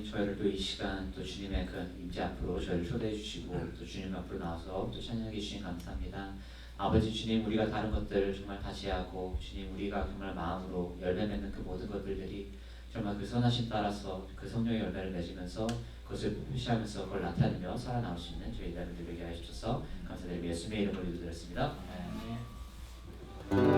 저희를 또 이 시간 또 주님의 그 임재 앞으로 저희를 초대해 주시고 또 주님 앞으로 나와서 또 찬양해 주신 감사합니다. 아버지 주님, 우리가 다른 것들 정말 다시하고 주님, 우리가 정말 마음으로 열매 맺는 그 모든 것들이 정말 그 선하심 따라서 그 성령의 열매를 맺으면서 그것을 표시하면서 그걸 나타내며 살아나올 수 있는 저희 여러분들 되게 하셔서 감사드리며 예수님의 이름으로 기도드렸습니다. 아멘.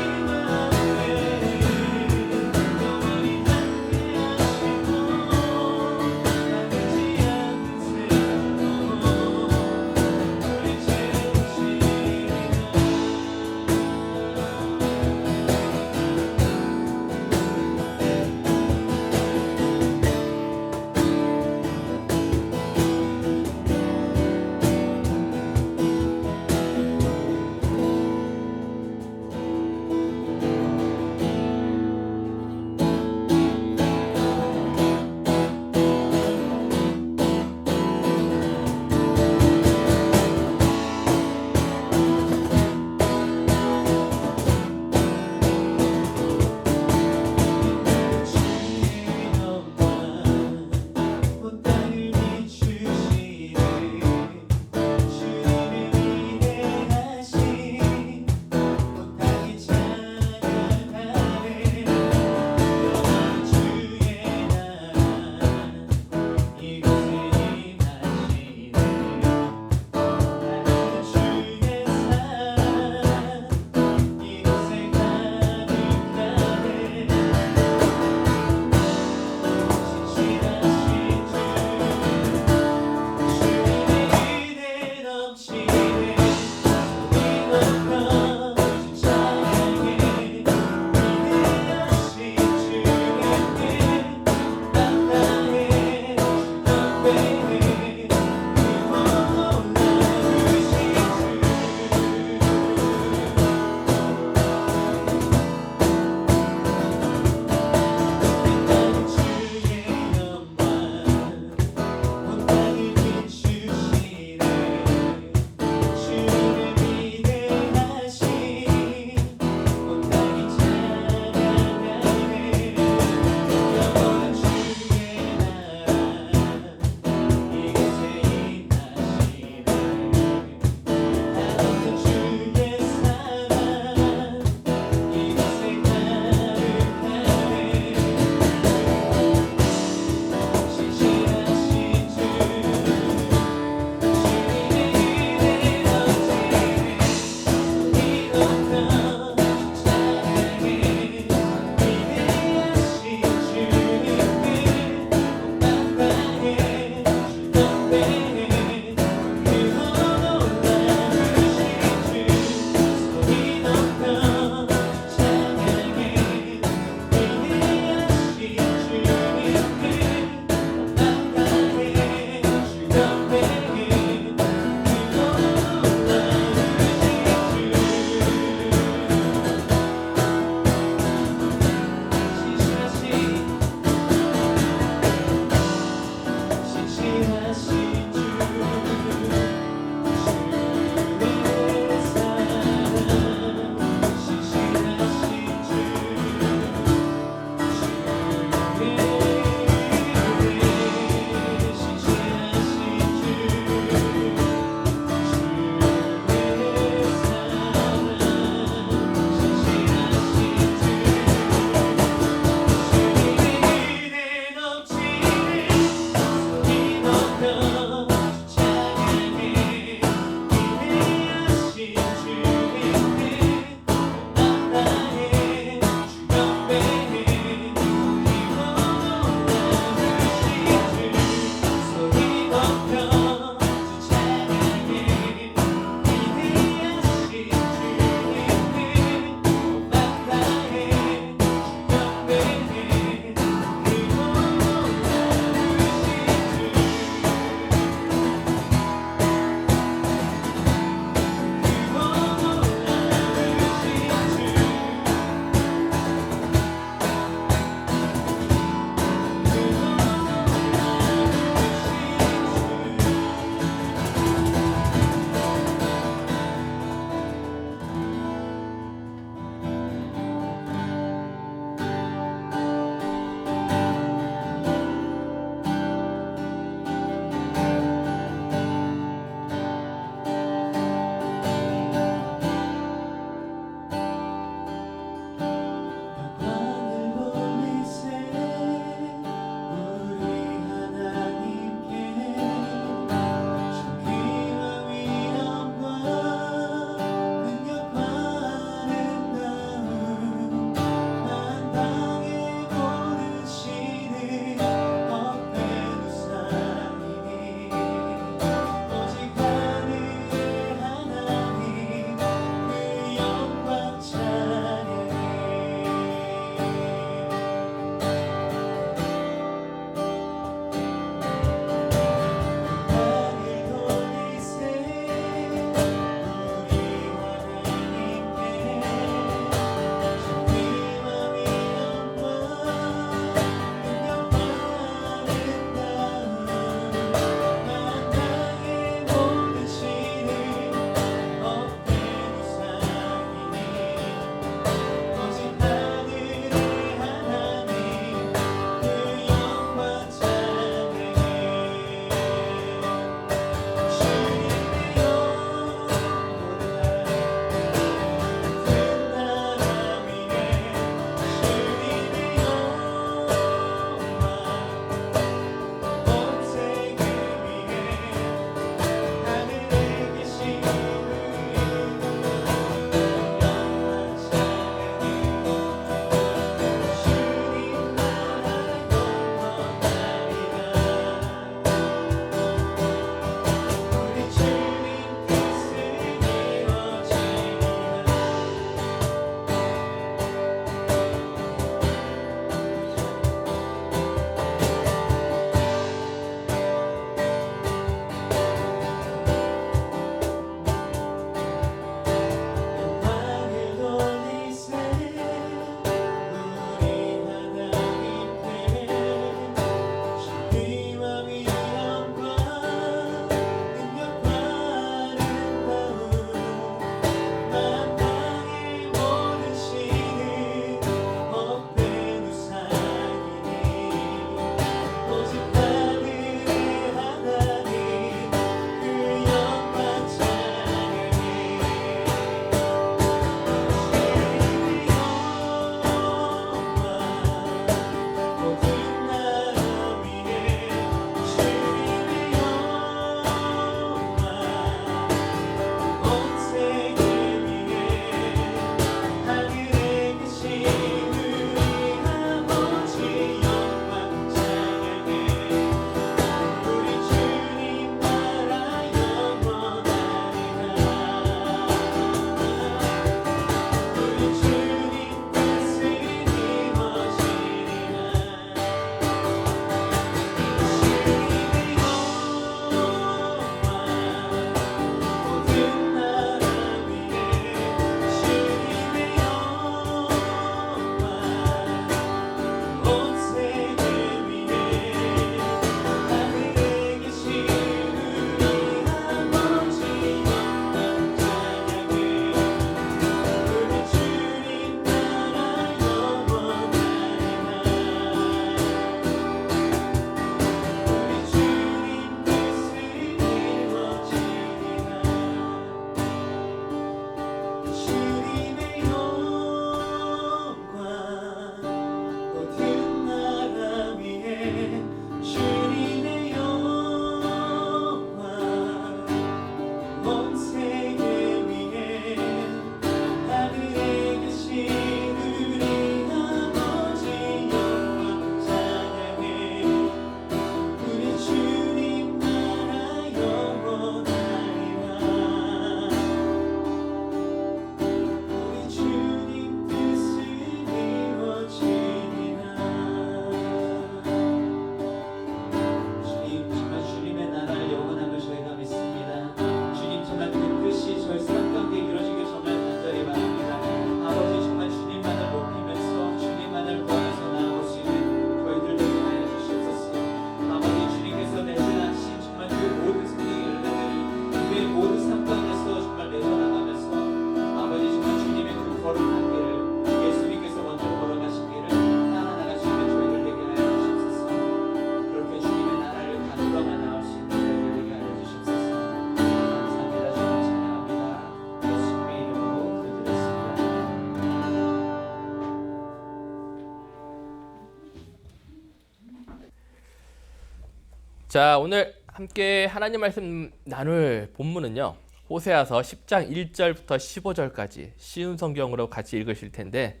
자, 오늘 함께 하나님 말씀 나눌 본문은요. 호세아서 10장 1절부터 15절까지 쉬운 성경으로 같이 읽으실 텐데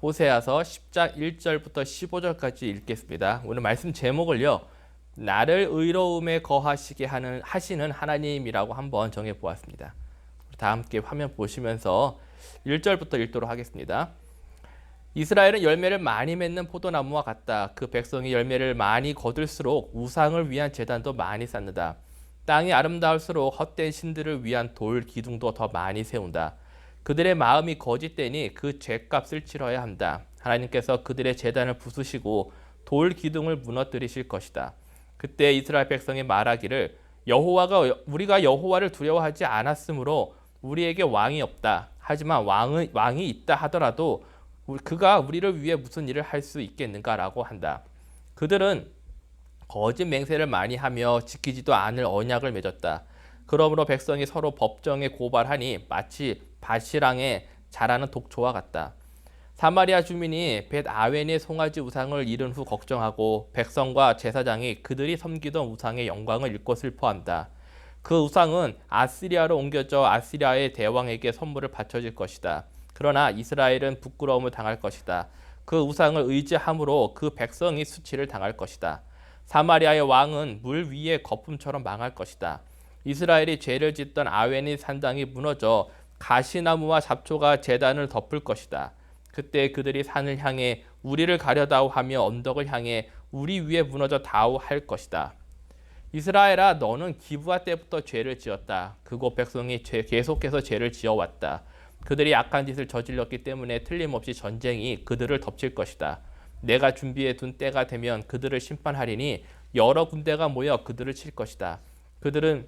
호세아서 10장 1절부터 15절까지 읽겠습니다. 오늘 말씀 제목을요. 나를 의로움에 거하시게 하시는 하나님이라고 한번 정해 보았습니다. 다 함께 화면 보시면서 1절부터 읽도록 하겠습니다. 이스라엘은 열매를 많이 맺는 포도나무와 같다. 그 백성이 열매를 많이 거둘수록 우상을 위한 제단도 많이 쌓는다. 땅이 아름다울수록 헛된 신들을 위한 돌 기둥도 더 많이 세운다. 그들의 마음이 거짓되니 그 죄값을 치러야 한다. 하나님께서 그들의 제단을 부수시고 돌 기둥을 무너뜨리실 것이다. 그때 이스라엘 백성이 말하기를 우리가 여호와를 두려워하지 않았으므로 우리에게 왕이 없다. 하지만 왕이 있다 하더라도 그가 우리를 위해 무슨 일을 할 수 있겠는가라고 한다. 그들은 거짓 맹세를 많이 하며 지키지도 않을 언약을 맺었다. 그러므로 백성이 서로 법정에 고발하니 마치 밭시랑에 자라는 독초와 같다. 사마리아 주민이 벳 아웬의 송아지 우상을 잃은 후 걱정하고 백성과 제사장이 그들이 섬기던 우상의 영광을 잃고 슬퍼한다. 그 우상은 아시리아로 옮겨져 아시리아의 대왕에게 선물을 바쳐질 것이다. 그러나 이스라엘은 부끄러움을 당할 것이다. 그 우상을 의지함으로 그 백성이 수치를 당할 것이다. 사마리아의 왕은 물 위에 거품처럼 망할 것이다. 이스라엘이 죄를 짓던 아웬의 산당이 무너져 가시나무와 잡초가 제단을 덮을 것이다. 그때 그들이 산을 향해 우리를 가려다오 하며 언덕을 향해 우리 위에 무너져 다오 할 것이다. 이스라엘아, 너는 기브아 때부터 죄를 지었다. 그곳 백성이 계속해서 죄를 지어왔다. 그들이 악한 짓을 저질렀기 때문에 틀림없이 전쟁이 그들을 덮칠 것이다. 내가 준비해 둔 때가 되면 그들을 심판하리니 여러 군대가 모여 그들을 칠 것이다. 그들은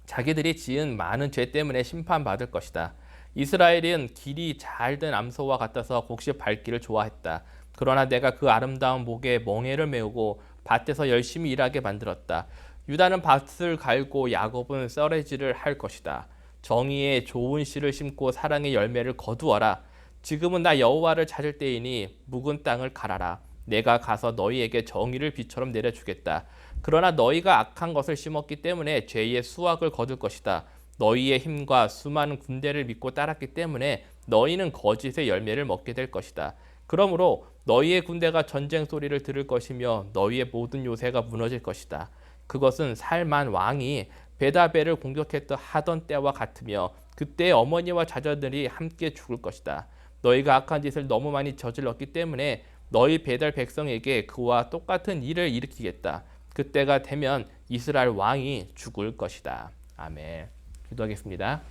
자기들이 지은 많은 죄 때문에 심판받을 것이다. 이스라엘은 길이 잘된 암소와 같아서 곡식 밟기를 좋아했다. 그러나 내가 그 아름다운 목에 멍에를 메우고 밭에서 열심히 일하게 만들었다. 유다는 밭을 갈고 야곱은 썰매질을 할 것이다. 정의의 좋은 씨를 심고 사랑의 열매를 거두어라. 지금은 나 여호와를 찾을 때이니 묵은 땅을 갈아라. 내가 가서 너희에게 정의를 비처럼 내려주겠다. 그러나 너희가 악한 것을 심었기 때문에 죄의 수확을 거둘 것이다. 너희의 힘과 수많은 군대를 믿고 따랐기 때문에 너희는 거짓의 열매를 먹게 될 것이다. 그러므로 너희의 군대가 전쟁 소리를 들을 것이며 너희의 모든 요새가 무너질 것이다. 그것은 살만 왕이 베다벨을 공격했던 하던 때와 같으며 그때 어머니와 자녀들이 함께 죽을 것이다. 너희가 악한 짓을 너무 많이 저질렀기 때문에 너희 베델 백성에게 그와 똑같은 일을 일으키겠다. 그때가 되면 이스라엘 왕이 죽을 것이다. 아멘. 기도하겠습니다.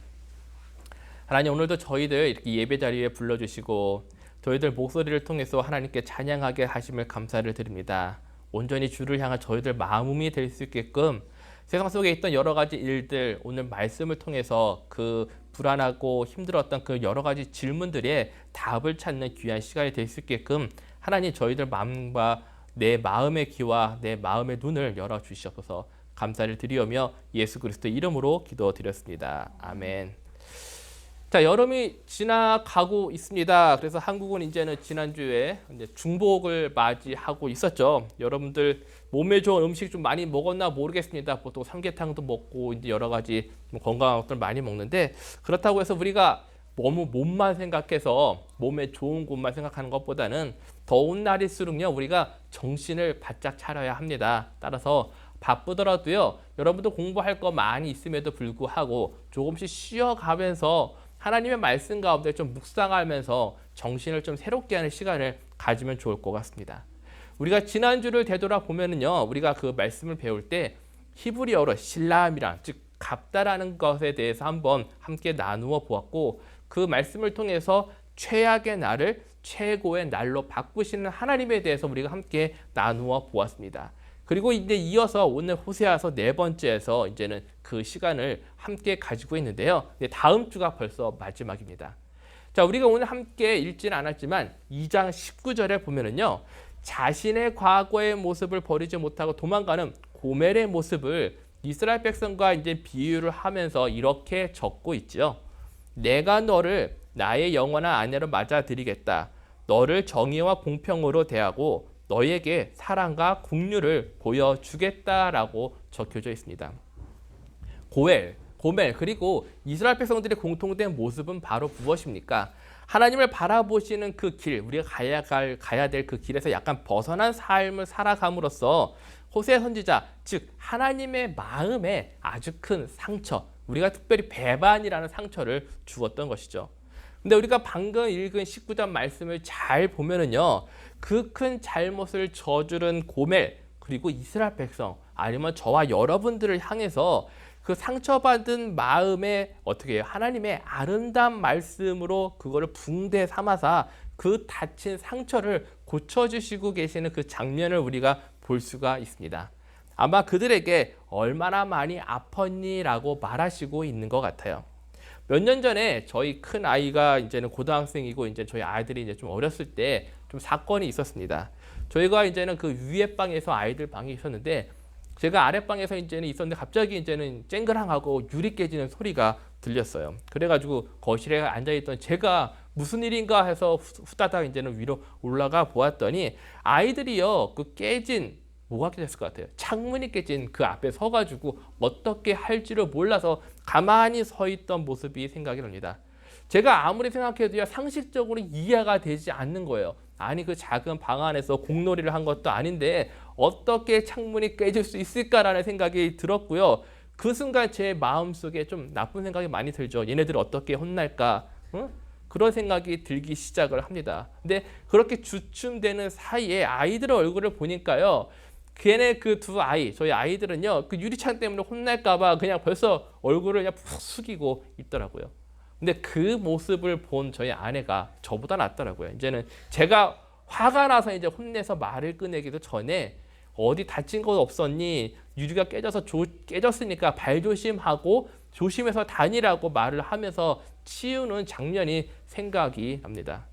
하나님, 오늘도 저희들 이렇게 예배 자리에 불러주시고 저희들 목소리를 통해서 하나님께 찬양하게 하심을 감사를 드립니다. 온전히 주를 향한 저희들 마음이 될 수 있게끔 세상 속에 있던 여러 가지 일들, 오늘 말씀을 통해서 그 불안하고 힘들었던 그 여러 가지 질문들에 답을 찾는 귀한 시간이 될 수 있게끔 하나님 저희들 마음과 내 마음의 귀와 내 마음의 눈을 열어주시옵소서. 감사를 드리오며 예수 그리스도 이름으로 기도드렸습니다. 아멘. 자, 여름이 지나가고 있습니다. 그래서 한국은 이제는 지난주에 중복을 맞이하고 있었죠. 여러분들 몸에 좋은 음식 좀 많이 먹었나 모르겠습니다. 보통 삼계탕도 먹고 이제 여러 가지 건강한 것들 많이 먹는데 그렇다고 해서 우리가 너무 몸만 생각해서 몸에 좋은 것만 생각하는 것보다는 더운 날일수록요 우리가 정신을 바짝 차려야 합니다. 따라서 바쁘더라도요 여러분도 공부할 거 많이 있음에도 불구하고 조금씩 쉬어가면서 하나님의 말씀 가운데 좀 묵상하면서 정신을 좀 새롭게 하는 시간을 가지면 좋을 것 같습니다. 우리가 지난주를 되돌아보면은요, 우리가 그 말씀을 배울 때 히브리어로 실람이란, 즉 갚다라는 것에 대해서 한번 함께 나누어 보았고 그 말씀을 통해서 최악의 날을 최고의 날로 바꾸시는 하나님에 대해서 우리가 함께 나누어 보았습니다. 그리고 이제 이어서 오늘 호세아서 네 번째에서 이제는 그 시간을 함께 가지고 있는데요. 다음 주가 벌써 마지막입니다. 자, 우리가 오늘 함께 읽지는 않았지만 2장 19절에 보면은요. 자신의 과거의 모습을 버리지 못하고 도망가는 고멜의 모습을 이스라엘 백성과 이제 비유를 하면서 이렇게 적고 있죠. 내가 너를 나의 영원한 아내로 맞아들이겠다. 너를 정의와 공평으로 대하고 너에게 사랑과 긍휼을 보여주겠다라고 적혀져 있습니다. 고멜 그리고 이스라엘 백성들의 공통된 모습은 바로 무엇입니까? 하나님을 바라보시는 그 길, 우리가 가야 될 그 길에서 약간 벗어난 삶을 살아감으로써 호세아 선지자, 즉 하나님의 마음에 아주 큰 상처, 우리가 특별히 배반이라는 상처를 주었던 것이죠. 근데 우리가 방금 읽은 19절 말씀을 잘 보면은요, 그 큰 잘못을 저지른 고멜 그리고 이스라엘 백성, 아니면 저와 여러분들을 향해서 그 상처받은 마음에 어떻게 해요? 하나님의 아름다운 말씀으로 그거를 붕대 삼아서 그 다친 상처를 고쳐주시고 계시는 그 장면을 우리가 볼 수가 있습니다. 아마 그들에게 얼마나 많이 아팠니라고 말하시고 있는 것 같아요. 몇 년 전에 저희 큰 아이가 이제는 고등학생이고 이제 저희 아이들이 이제 좀 어렸을 때 좀 사건이 있었습니다. 저희가 이제는 그 위에 방에서 아이들 방이 있었는데 제가 아랫방에서 이제는 있었는데 갑자기 이제는 쨍그랑하고 유리 깨지는 소리가 들렸어요. 그래가지고 거실에 앉아있던 제가 무슨 일인가 해서 후다닥 이제는 위로 올라가 보았더니 아이들이요, 그 깨진, 뭐가 깨졌을 것 같아요? 창문이 깨진 그 앞에 서가지고 어떻게 할지를 몰라서 가만히 서 있던 모습이 생각이 납니다. 제가 아무리 생각해도요, 상식적으로 이해가 되지 않는 거예요. 아니, 그 작은 방 안에서 공놀이를 한 것도 아닌데 어떻게 창문이 깨질 수 있을까라는 생각이 들었고요. 그 순간 제 마음속에 좀 나쁜 생각이 많이 들죠. 얘네들 어떻게 혼날까? 응? 그런 생각이 들기 시작을 합니다. 근데 그렇게 주춤되는 사이에 아이들의 얼굴을 보니까요, 걔네 그 두 아이, 저희 아이들은요, 그 유리창 때문에 혼날까봐 그냥 벌써 얼굴을 그냥 푹 숙이고 있더라고요. 근데 그 모습을 본 저희 아내가 저보다 낫더라고요. 이제는 제가 화가 나서 이제 혼내서 말을 꺼내기도 전에 어디 다친 거 없었니? 유리가 깨졌으니까 발 조심하고 조심해서 다니라고 말을 하면서 치우는 장면이 생각이 납니다.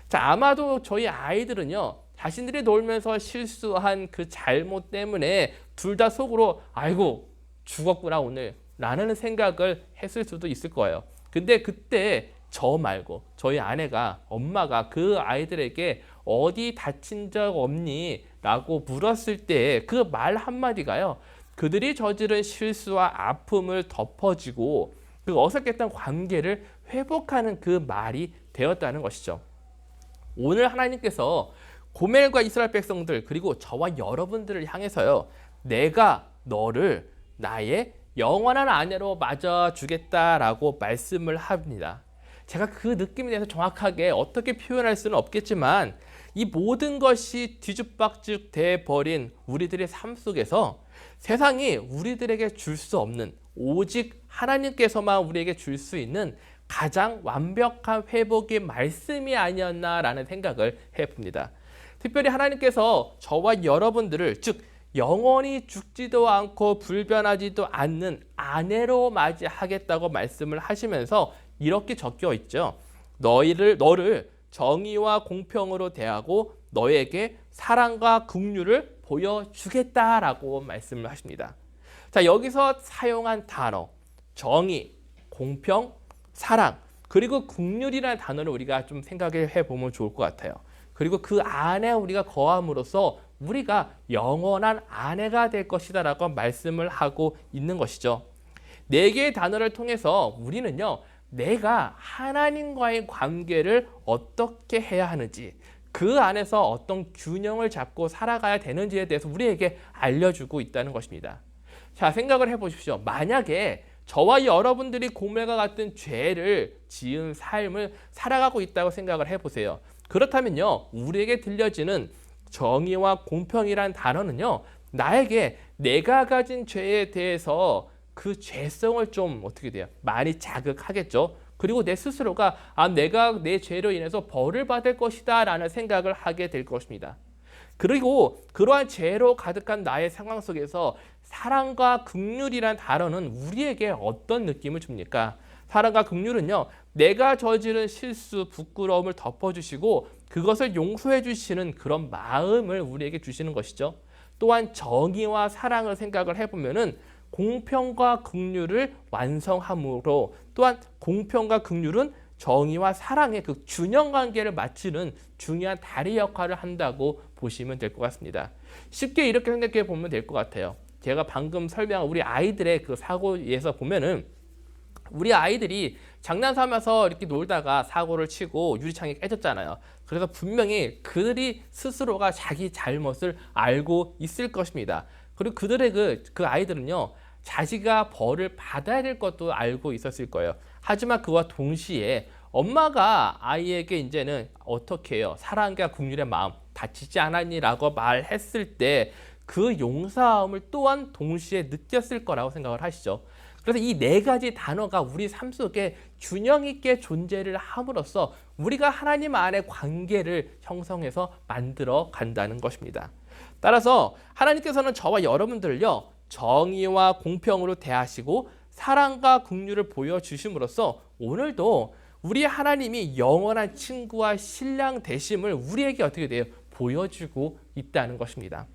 자, 아마도 저희 아이들은요, 자신들이 놀면서 실수한 그 잘못 때문에 둘 다 속으로 아이고 죽었구나 오늘 라는 생각을 했을 수도 있을 거예요. 근데 그때 저 말고 저희 아내가, 엄마가 그 아이들에게 어디 다친 적 없니? 라고 물었을 때 그 말 한마디가요, 그들이 저지른 실수와 아픔을 덮어주고 그 어색했던 관계를 회복하는 그 말이 되었다는 것이죠. 오늘 하나님께서 고멜과 이스라엘 백성들 그리고 저와 여러분들을 향해서요, 내가 너를 나의 영원한 아내로 맞아주겠다라고 말씀을 합니다. 제가 그 느낌에 대해서 정확하게 어떻게 표현할 수는 없겠지만 이 모든 것이 뒤죽박죽 돼버린 우리들의 삶 속에서 세상이 우리들에게 줄 수 없는, 오직 하나님께서만 우리에게 줄 수 있는 가장 완벽한 회복의 말씀이 아니었나라는 생각을 해봅니다. 특별히 하나님께서 저와 여러분들을, 즉 영원히 죽지도 않고 불변하지도 않는 아내로 맞이하겠다고 말씀을 하시면서 이렇게 적혀 있죠. 너를 정의와 공평으로 대하고 너에게 사랑과 긍휼을 보여주겠다라고 말씀을 하십니다. 자, 여기서 사용한 단어, 정의, 공평, 사랑, 그리고 긍휼이라는 단어를 우리가 좀 생각해 보면 좋을 것 같아요. 그리고 그 안에 우리가 거함으로써 우리가 영원한 아내가 될 것이다 라고 말씀을 하고 있는 것이죠. 네 개의 단어를 통해서 우리는요, 내가 하나님과의 관계를 어떻게 해야 하는지, 그 안에서 어떤 균형을 잡고 살아가야 되는지에 대해서 우리에게 알려주고 있다는 것입니다. 자, 생각을 해보십시오. 만약에 저와 여러분들이 고멜과 같은 죄를 지은 삶을 살아가고 있다고 생각을 해보세요. 그렇다면요, 우리에게 들려지는 정의와 공평이란 단어는요, 나에게 내가 가진 죄에 대해서 그 죄성을 좀 어떻게 돼요? 많이 자극하겠죠. 그리고 내 스스로가 내가 내 죄로 인해서 벌을 받을 것이다 라는 생각을 하게 될 것입니다. 그리고 그러한 죄로 가득한 나의 상황 속에서 사랑과 긍휼이란 단어는 우리에게 어떤 느낌을 줍니까? 사랑과 긍휼은요, 내가 저지른 실수, 부끄러움을 덮어주시고 그것을 용서해 주시는 그런 마음을 우리에게 주시는 것이죠. 또한 정의와 사랑을 생각을 해보면은 공평과 긍휼을 완성함으로, 또한 공평과 긍휼은 정의와 사랑의 그 균형 관계를 맞추는 중요한 다리 역할을 한다고 보시면 될 것 같습니다. 쉽게 이렇게 생각해 보면 될 것 같아요. 제가 방금 설명한 우리 아이들의 그 사고에서 보면은 우리 아이들이 장난삼아서 이렇게 놀다가 사고를 치고 유리창이 깨졌잖아요. 그래서 분명히 그들이 스스로가 자기 잘못을 알고 있을 것입니다. 그리고 그들의 그 아이들은요, 자기가 벌을 받아야 될 것도 알고 있었을 거예요. 하지만 그와 동시에 엄마가 아이에게 이제는 어떻게 해요? 사랑과 긍휼의 마음 다치지 않았니라고 말했을 때 그 용서함을 또한 동시에 느꼈을 거라고 생각을 하시죠. 그래서 이 네 가지 단어가 우리 삶 속에 균형 있게 존재를 함으로써 우리가 하나님 안의 관계를 형성해서 만들어 간다는 것입니다. 따라서 하나님께서는 저와 여러분들을요, 정의와 공평으로 대하시고 사랑과 긍휼을 보여주심으로써 오늘도 우리 하나님이 영원한 친구와 신랑 되심을 우리에게 어떻게 돼요? 보여주고 있다는 것입니다.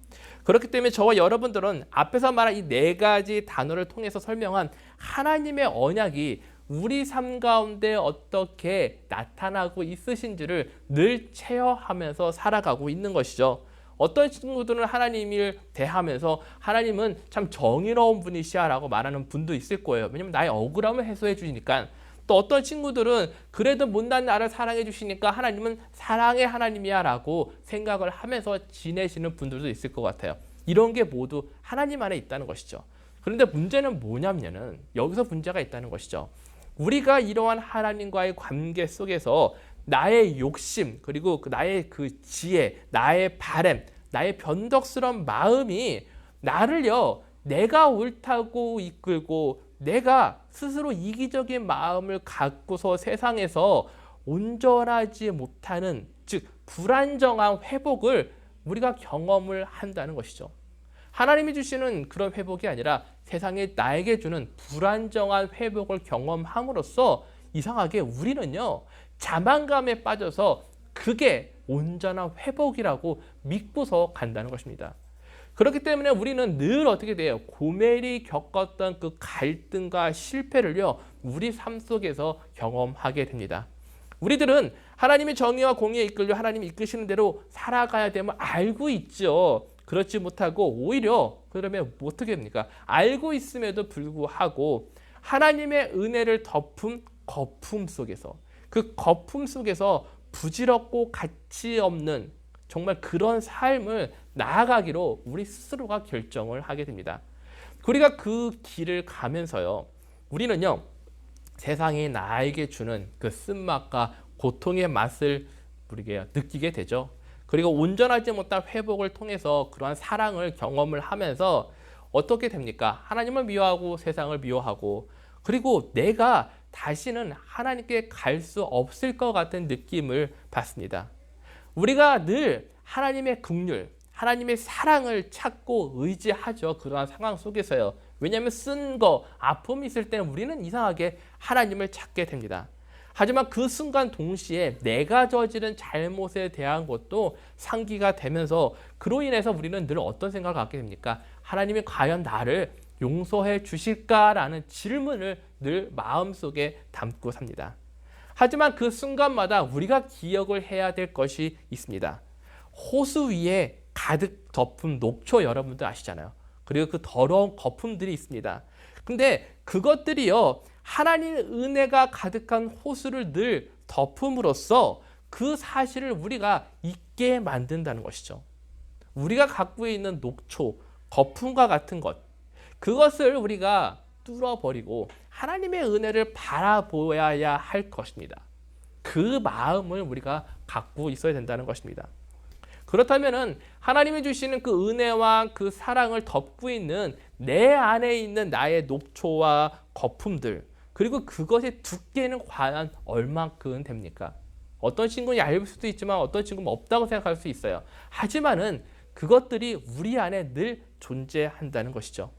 그렇기 때문에 저와 여러분들은 앞에서 말한 이 네 가지 단어를 통해서 설명한 하나님의 언약이 우리 삶 가운데 어떻게 나타나고 있으신지를 늘 체험하면서 살아가고 있는 것이죠. 어떤 친구들은 하나님을 대하면서 하나님은 참 정의로운 분이시야 라고 말하는 분도 있을 거예요. 왜냐면 나의 억울함을 해소해 주니까. 또 어떤 친구들은 그래도 못난 나를 사랑해 주시니까 하나님은 사랑의 하나님이야 라고 생각을 하면서 지내시는 분들도 있을 것 같아요. 이런 게 모두 하나님 안에 있다는 것이죠. 그런데 문제는 뭐냐면은 여기서 문제가 있다는 것이죠. 우리가 이러한 하나님과의 관계 속에서 나의 욕심, 그리고 나의 그 지혜, 나의 바램, 나의 변덕스러운 마음이 나를요, 내가 옳다고 이끌고 내가 스스로 이기적인 마음을 갖고서 세상에서 온전하지 못하는, 즉 불안정한 회복을 우리가 경험을 한다는 것이죠. 하나님이 주시는 그런 회복이 아니라 세상에 나에게 주는 불안정한 회복을 경험함으로써 이상하게 우리는요, 자만감에 빠져서 그게 온전한 회복이라고 믿고서 간다는 것입니다. 그렇기 때문에 우리는 늘 어떻게 돼요? 고멜이 겪었던 그 갈등과 실패를요, 우리 삶 속에서 경험하게 됩니다. 우리들은 하나님의 정의와 공의에 이끌려 하나님이 이끄시는 대로 살아가야 됨을 알고 있죠. 그렇지 못하고 오히려 그러면 어떻게 됩니까? 알고 있음에도 불구하고 하나님의 은혜를 덮은 거품 속에서, 그 거품 속에서 부질없고 가치 없는 정말 그런 삶을 나아가기로 우리 스스로가 결정을 하게 됩니다. 우리가 그 길을 가면서요, 우리는요, 세상이 나에게 주는 그 쓴맛과 고통의 맛을 우리가 느끼게 되죠. 그리고 온전하지 못한 회복을 통해서 그러한 사랑을 경험을 하면서 어떻게 됩니까? 하나님을 미워하고 세상을 미워하고, 그리고 내가 다시는 하나님께 갈 수 없을 것 같은 느낌을 받습니다. 우리가 늘 하나님의 긍휼, 하나님의 사랑을 찾고 의지하죠. 그러한 상황 속에서요. 왜냐하면 쓴 거, 아픔이 있을 때는 우리는 이상하게 하나님을 찾게 됩니다. 하지만 그 순간 동시에 내가 저지른 잘못에 대한 것도 상기가 되면서 그로 인해서 우리는 늘 어떤 생각을 갖게 됩니까? 하나님이 과연 나를 용서해 주실까라는 질문을 늘 마음속에 담고 삽니다. 하지만 그 순간마다 우리가 기억을 해야 될 것이 있습니다. 호수 위에 가득 덮은 녹초 여러분들 아시잖아요. 그리고 그 더러운 거품들이 있습니다. 근데 그것들이요, 하나님의 은혜가 가득한 호수를 늘 덮음으로써 그 사실을 우리가 잊게 만든다는 것이죠. 우리가 갖고 있는 녹초, 거품과 같은 것, 그것을 우리가 뚫어버리고 하나님의 은혜를 바라보아야 할 것입니다. 그 마음을 우리가 갖고 있어야 된다는 것입니다. 그렇다면은 하나님이 주시는 그 은혜와 그 사랑을 덮고 있는 내 안에 있는 나의 녹초와 거품들, 그리고 그것의 두께는 과연 얼만큼 됩니까? 어떤 친구는 얇을 수도 있지만 어떤 친구는 없다고 생각할 수 있어요. 하지만은 그것들이 우리 안에 늘 존재한다는 것이죠.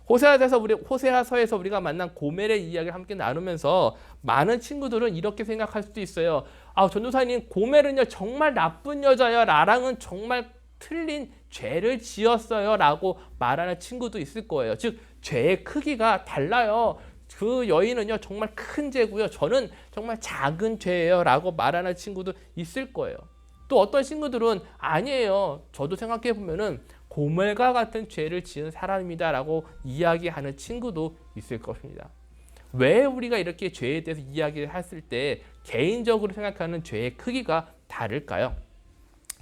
호세아서에서 우리가 만난 고멜의 이야기를 함께 나누면서 많은 친구들은 이렇게 생각할 수도 있어요. 전도사님, 고멜은요 정말 나쁜 여자예요. 나랑은 정말 틀린 죄를 지었어요. 라고 말하는 친구도 있을 거예요. 즉 죄의 크기가 달라요. 그 여인은요 정말 큰 죄고요. 저는 정말 작은 죄예요. 라고 말하는 친구도 있을 거예요. 또 어떤 친구들은 아니에요. 저도 생각해 보면은 고멜과 같은 죄를 지은 사람이다라고 이야기하는 친구도 있을 것입니다. 왜 우리가 이렇게 죄에 대해서 이야기를 했을 때 개인적으로 생각하는 죄의 크기가 다를까요?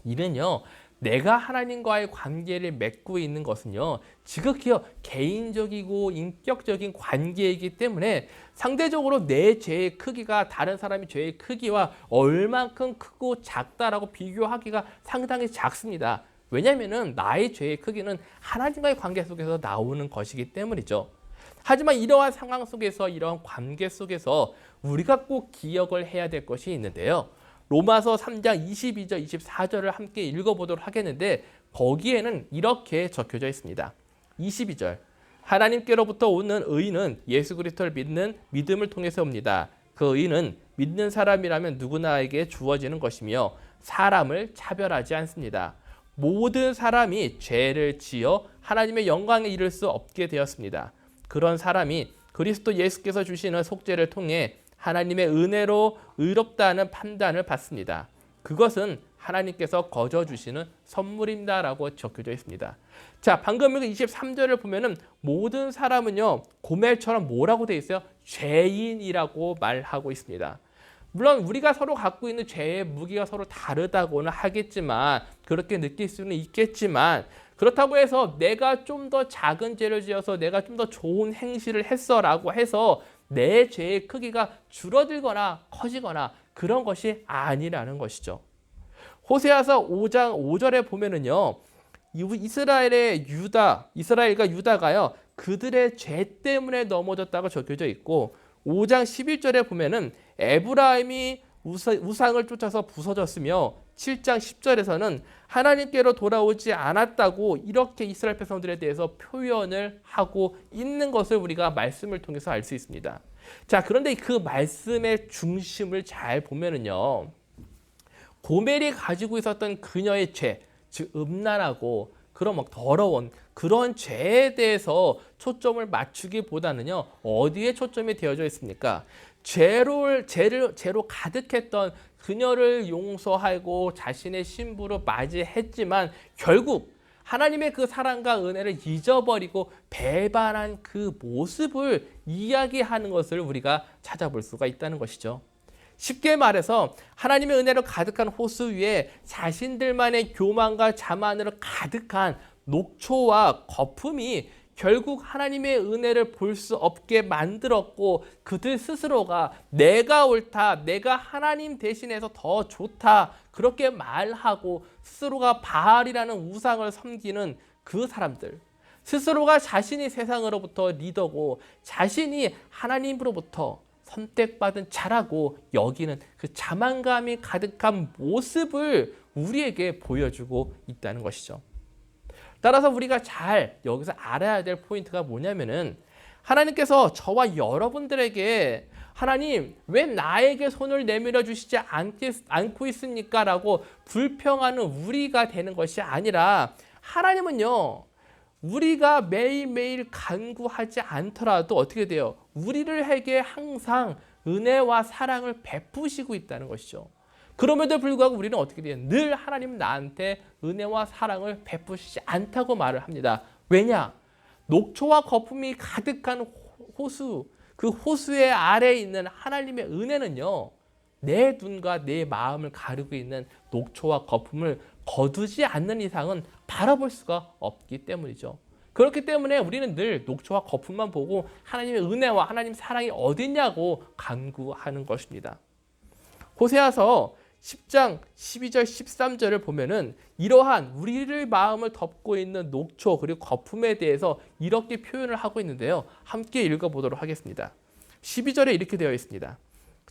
이는요, 내가 하나님과의 관계를 맺고 있는 것은요, 지극히 개인적이고 인격적인 관계이기 때문에 상대적으로 내 죄의 크기가 다른 사람의 죄의 크기와 얼만큼 크고 작다라고 비교하기가 상당히 작습니다. 왜냐하면 나의 죄의 크기는 하나님과의 관계 속에서 나오는 것이기 때문이죠. 하지만 이러한 상황 속에서, 이러한 관계 속에서 우리가 꼭 기억을 해야 될 것이 있는데요. 로마서 3장 22절, 24절을 함께 읽어보도록 하겠는데 거기에는 이렇게 적혀져 있습니다. 22절, 하나님께로부터 오는 의는 예수 그리스도를 믿는 믿음을 통해서 옵니다. 그 의는 믿는 사람이라면 누구나에게 주어지는 것이며 사람을 차별하지 않습니다. 모든 사람이 죄를 지어 하나님의 영광에 이를 수 없게 되었습니다. 그런 사람이 그리스도 예수께서 주시는 속죄를 통해 하나님의 은혜로 의롭다는 판단을 받습니다. 그것은 하나님께서 거저 주시는 선물입니다라고 적혀져 있습니다. 자, 방금 23절을 보면은 모든 사람은요, 고멜처럼 뭐라고 되어 있어요? 죄인이라고 말하고 있습니다. 물론 우리가 서로 갖고 있는 죄의 무게가 서로 다르다고는 하겠지만, 그렇게 느낄 수는 있겠지만, 그렇다고 해서 내가 좀 더 작은 죄를 지어서 내가 좀 더 좋은 행실을 했어라고 해서 내 죄의 크기가 줄어들거나 커지거나 그런 것이 아니라는 것이죠. 호세아서 5장 5절에 보면은요, 이스라엘과 유다가요, 그들의 죄 때문에 넘어졌다고 적혀져 있고, 5장 11절에 보면은 에브라임이 우상을 쫓아서 부서졌으며 7장 10절에서는 하나님께로 돌아오지 않았다고 이렇게 이스라엘 백성들에 대해서 표현을 하고 있는 것을 우리가 말씀을 통해서 알 수 있습니다. 자, 그런데 그 말씀의 중심을 잘 보면은요, 고멜이 가지고 있었던 그녀의 죄, 즉 음란하고 그런 막 더러운 그런 죄에 대해서 초점을 맞추기보다는요, 어디에 초점이 되어져 있습니까? 죄로 가득했던 그녀를 용서하고 자신의 신부로 맞이했지만 결국 하나님의 그 사랑과 은혜를 잊어버리고 배반한 그 모습을 이야기하는 것을 우리가 찾아볼 수가 있다는 것이죠. 쉽게 말해서 하나님의 은혜로 가득한 호수 위에 자신들만의 교만과 자만으로 가득한 녹초와 거품이 결국 하나님의 은혜를 볼 수 없게 만들었고, 그들 스스로가 내가 옳다, 내가 하나님 대신해서 더 좋다, 그렇게 말하고 스스로가 바알이라는 우상을 섬기는 그 사람들, 스스로가 자신이 세상으로부터 리더고 자신이 하나님으로부터 선택받은 자라고 여기는 그 자만감이 가득한 모습을 우리에게 보여주고 있다는 것이죠. 따라서 우리가 잘 여기서 알아야 될 포인트가 뭐냐면은, 하나님께서 저와 여러분들에게 하나님 왜 나에게 손을 내밀어 주시지 않고 있습니까? 라고 불평하는 우리가 되는 것이 아니라, 하나님은요, 우리가 매일매일 간구하지 않더라도 어떻게 돼요? 우리에게 항상 은혜와 사랑을 베푸시고 있다는 것이죠. 그럼에도 불구하고 우리는 어떻게 돼요? 늘 하나님은 나한테 은혜와 사랑을 베푸시지 않다고 말을 합니다. 왜냐? 녹초와 거품이 가득한 호수, 그 호수의 아래에 있는 하나님의 은혜는요, 내 눈과 내 마음을 가리고 있는 녹초와 거품을 거두지 않는 이상은 바라볼 수가 없기 때문이죠. 그렇기 때문에 우리는 늘 녹초와 거품만 보고 하나님의 은혜와 하나님 사랑이 어딨냐고 간구하는 것입니다. 호세아서 10장 12절 13절을 보면은 이러한 우리를 마음을 덮고 있는 녹초 그리고 거품에 대해서 이렇게 표현을 하고 있는데요. 함께 읽어보도록 하겠습니다. 12절에 이렇게 되어 있습니다.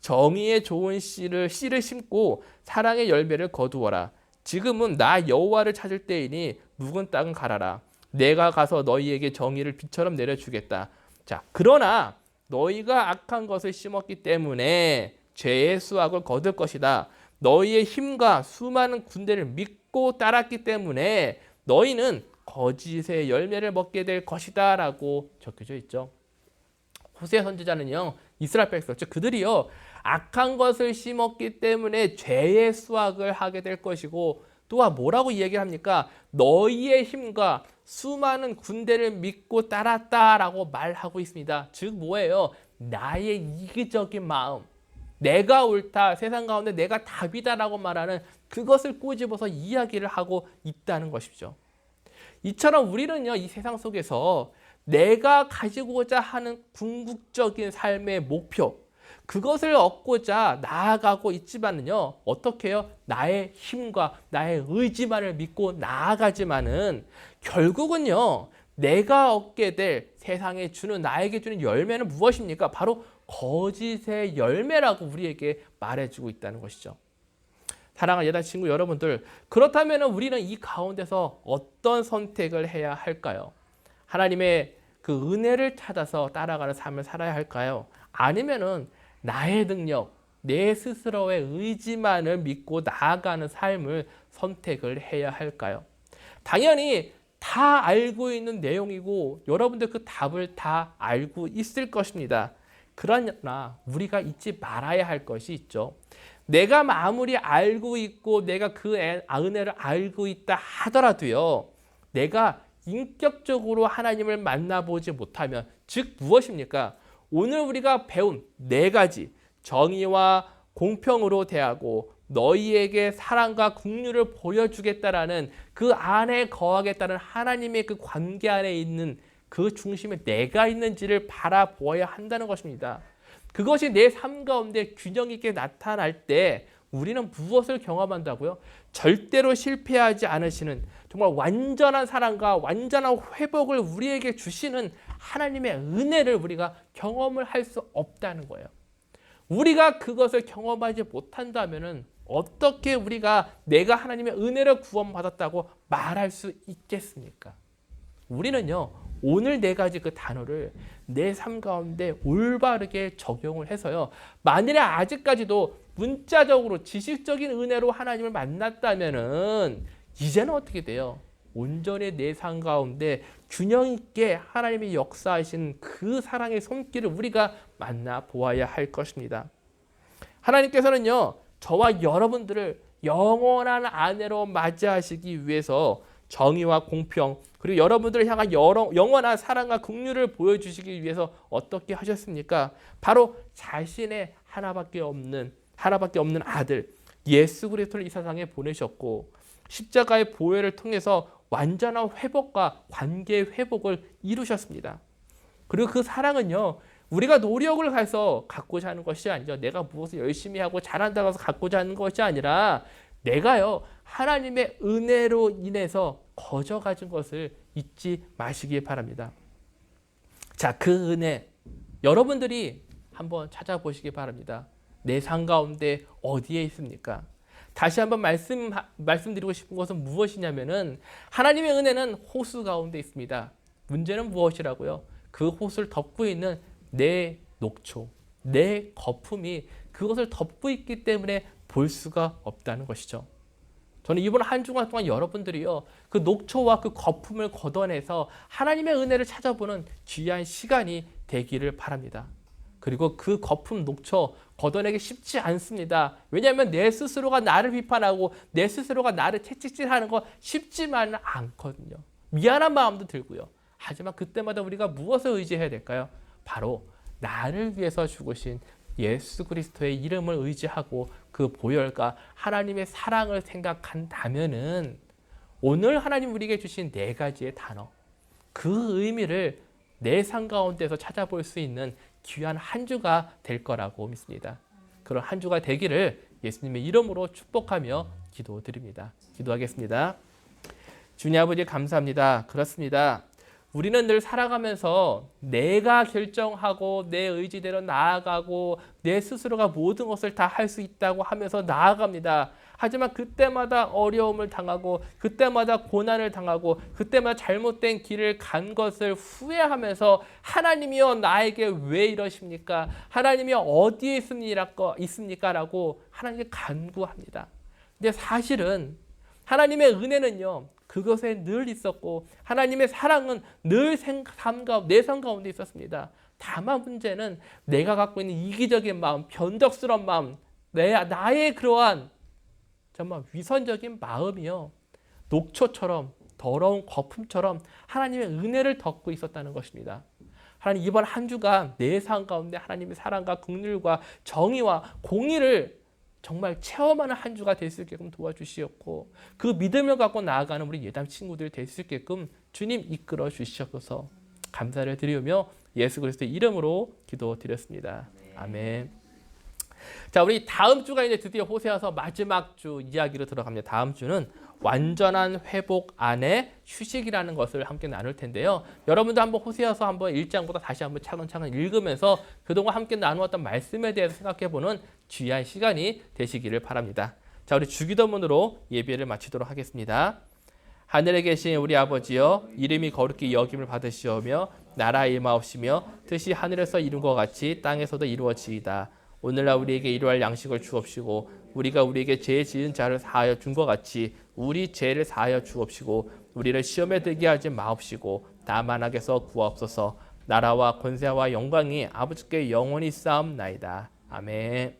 정의의 좋은 씨를 심고 사랑의 열매를 거두어라. 지금은 나 여호와를 찾을 때이니 묵은 땅은 갈아라. 내가 가서 너희에게 정의를 비처럼 내려주겠다. 자, 그러나 너희가 악한 것을 심었기 때문에 죄의 수확을 거둘 것이다. 너희의 힘과 수많은 군대를 믿고 따랐기 때문에 너희는 거짓의 열매를 먹게 될 것이다 라고 적혀져 있죠. 호세아 선지자는요, 이스라엘 백성, 즉 그들이요, 악한 것을 심었기 때문에 죄의 수확을 하게 될 것이고, 또한 뭐라고 이야기를 합니까? 너희의 힘과 수많은 군대를 믿고 따랐다라고 말하고 있습니다. 즉 뭐예요? 나의 이기적인 마음, 내가 옳다, 세상 가운데 내가 답이다라고 말하는 그것을 꼬집어서 이야기를 하고 있다는 것이죠. 이처럼 우리는요, 이 세상 속에서 내가 가지고자 하는 궁극적인 삶의 목표, 그것을 얻고자 나아가고 있지만은요, 어떻게 해요? 나의 힘과 나의 의지만을 믿고 나아가지만은 결국은요, 내가 얻게 될 세상에 주는, 나에게 주는 열매는 무엇입니까? 바로 거짓의 열매라고 우리에게 말해주고 있다는 것이죠. 사랑하는 여자친구 여러분들, 그렇다면 우리는 이 가운데서 어떤 선택을 해야 할까요? 하나님의 그 은혜를 찾아서 따라가는 삶을 살아야 할까요? 아니면은 나의 능력, 내 스스로의 의지만을 믿고 나아가는 삶을 선택을 해야 할까요? 당연히 다 알고 있는 내용이고 여러분들 그 답을 다 알고 있을 것입니다. 그러나 우리가 잊지 말아야 할 것이 있죠. 내가 아무리 알고 있고 내가 그 은혜를 알고 있다 하더라도요, 내가 인격적으로 하나님을 만나보지 못하면, 즉 무엇입니까? 오늘 우리가 배운 4가지, 정의와 공평으로 대하고 너희에게 사랑과 긍휼을 보여주겠다라는 그 안에 거하겠다는 하나님의 그 관계 안에 있는 그 중심에 내가 있는지를 바라보아야 한다는 것입니다. 그것이 내 삶 가운데 균형 있게 나타날 때 우리는 무엇을 경험한다고요? 절대로 실패하지 않으시는, 정말 완전한 사랑과 완전한 회복을 우리에게 주시는 하나님의 은혜를 우리가 경험을 할 수 없다는 거예요. 우리가 그것을 경험하지 못한다면 어떻게 우리가 내가 하나님의 은혜를 구원받았다고 말할 수 있겠습니까? 우리는요, 오늘 4가지 그 단어를 내 삶 가운데 올바르게 적용을 해서요, 만일에 아직까지도 문자적으로 지식적인 은혜로 하나님을 만났다면은 이제는 어떻게 돼요? 온전히 내 삶 가운데 균형 있게 하나님이 역사하신 그 사랑의 손길을 우리가 만나 보아야 할 것입니다. 하나님께서는요, 저와 여러분들을 영원한 아내로 맞이하시기 위해서 정의와 공평, 그리고 여러분들을 향한 영원한 사랑과 긍휼을 보여주시기 위해서 어떻게 하셨습니까? 바로 자신의 하나밖에 없는 아들 예수 그리스도를 이 세상에 보내셨고, 십자가의 보혈을 통해서 완전한 회복과 관계 회복을 이루셨습니다. 그리고 그 사랑은요, 우리가 노력을 해서 갖고자 하는 것이 아니죠. 내가 무엇을 열심히 하고 잘한다고 해서 갖고자 하는 것이 아니라 내가요, 하나님의 은혜로 인해서 거저 가진 것을 잊지 마시기 바랍니다. 자, 그 은혜 여러분들이 한번 찾아보시기 바랍니다. 내 삶 가운데 어디에 있습니까? 다시 한번 말씀드리고 싶은 것은 무엇이냐면은, 하나님의 은혜는 호수 가운데 있습니다. 문제는 무엇이라고요? 그 호수를 덮고 있는 내 녹초, 내 거품이 그것을 덮고 있기 때문에 볼 수가 없다는 것이죠. 저는 이번 한 주간 동안 여러분들이요, 그 녹초와 그 거품을 걷어내서 하나님의 은혜를 찾아보는 귀한 시간이 되기를 바랍니다. 그리고 그 거품, 녹초 걷어내기 쉽지 않습니다. 왜냐하면 내 스스로가 나를 비판하고 내 스스로가 나를 채찍질하는 거 쉽지만은 않거든요. 미안한 마음도 들고요. 하지만 그때마다 우리가 무엇을 의지해야 될까요? 바로 나를 위해서 죽으신 예수 그리스도의 이름을 의지하고 그 보혈과 하나님의 사랑을 생각한다면은 오늘 하나님 우리에게 주신 4가지의 단어, 그 의미를 내 삶 가운데서 찾아볼 수 있는 귀한 한 주가 될 거라고 믿습니다. 그런 한 주가 되기를 예수님의 이름으로 축복하며 기도드립니다. 기도하겠습니다. 주님 아버지 감사합니다. 그렇습니다. 우리는 늘 살아가면서 내가 결정하고 내 의지대로 나아가고 내 스스로가 모든 것을 다 할 수 있다고 하면서 나아갑니다. 하지만 그때마다 어려움을 당하고 그때마다 고난을 당하고 그때마다 잘못된 길을 간 것을 후회하면서 하나님이여 나에게 왜 이러십니까? 하나님이 어디에 있습니까? 라고 하나님께 간구합니다. 근데 사실은 하나님의 은혜는요, 그것에 늘 있었고 하나님의 사랑은 늘 내 삶 가운데 있었습니다. 다만 문제는 내가 갖고 있는 이기적인 마음, 변덕스러운 마음, 나의 그러한 정말 위선적인 마음이요. 녹초처럼 더러운 거품처럼 하나님의 은혜를 덮고 있었다는 것입니다. 하나님 이번 한 주간 내 삶 가운데 하나님의 사랑과 긍휼과 정의와 공의를 정말 체험하는 한 주가 될 수 있게끔 도와주시옵고 그 믿음을 갖고 나아가는 우리 예담 친구들 될 수 있게끔 주님 이끌어 주시옵소서 감사를 드리며 예수 그리스도의 이름으로 기도드렸습니다. 아멘. 자, 우리 다음 주가 이제 드디어 호세아서 마지막 주 이야기로 들어갑니다. 다음 주는 완전한 회복 안에 휴식이라는 것을 함께 나눌 텐데요. 여러분도 한번 호세아서 한번 1장부터 다시 한번 차근차근 읽으면서 그동안 함께 나누었던 말씀에 대해서 생각해보는 귀한 시간이 되시기를 바랍니다. 자, 우리 주기도문으로 예배를 마치도록 하겠습니다. 하늘에 계신 우리 아버지여, 이름이 거룩히 여김을 받으시오며 나라의 임하옵시며 뜻이 하늘에서 이룬 것 같이 땅에서도 이루어지이다. 오늘날 우리에게 일용할 양식을 주옵시고 우리가 우리에게 죄 지은 자를 사하여 준 것 같이 우리 죄를 사하여 주옵시고 우리를 시험에 들게 하지 마옵시고 다만 악에서 구하옵소서. 나라와 권세와 영광이 아버지께 영원히 쌓옵나이다. 아멘.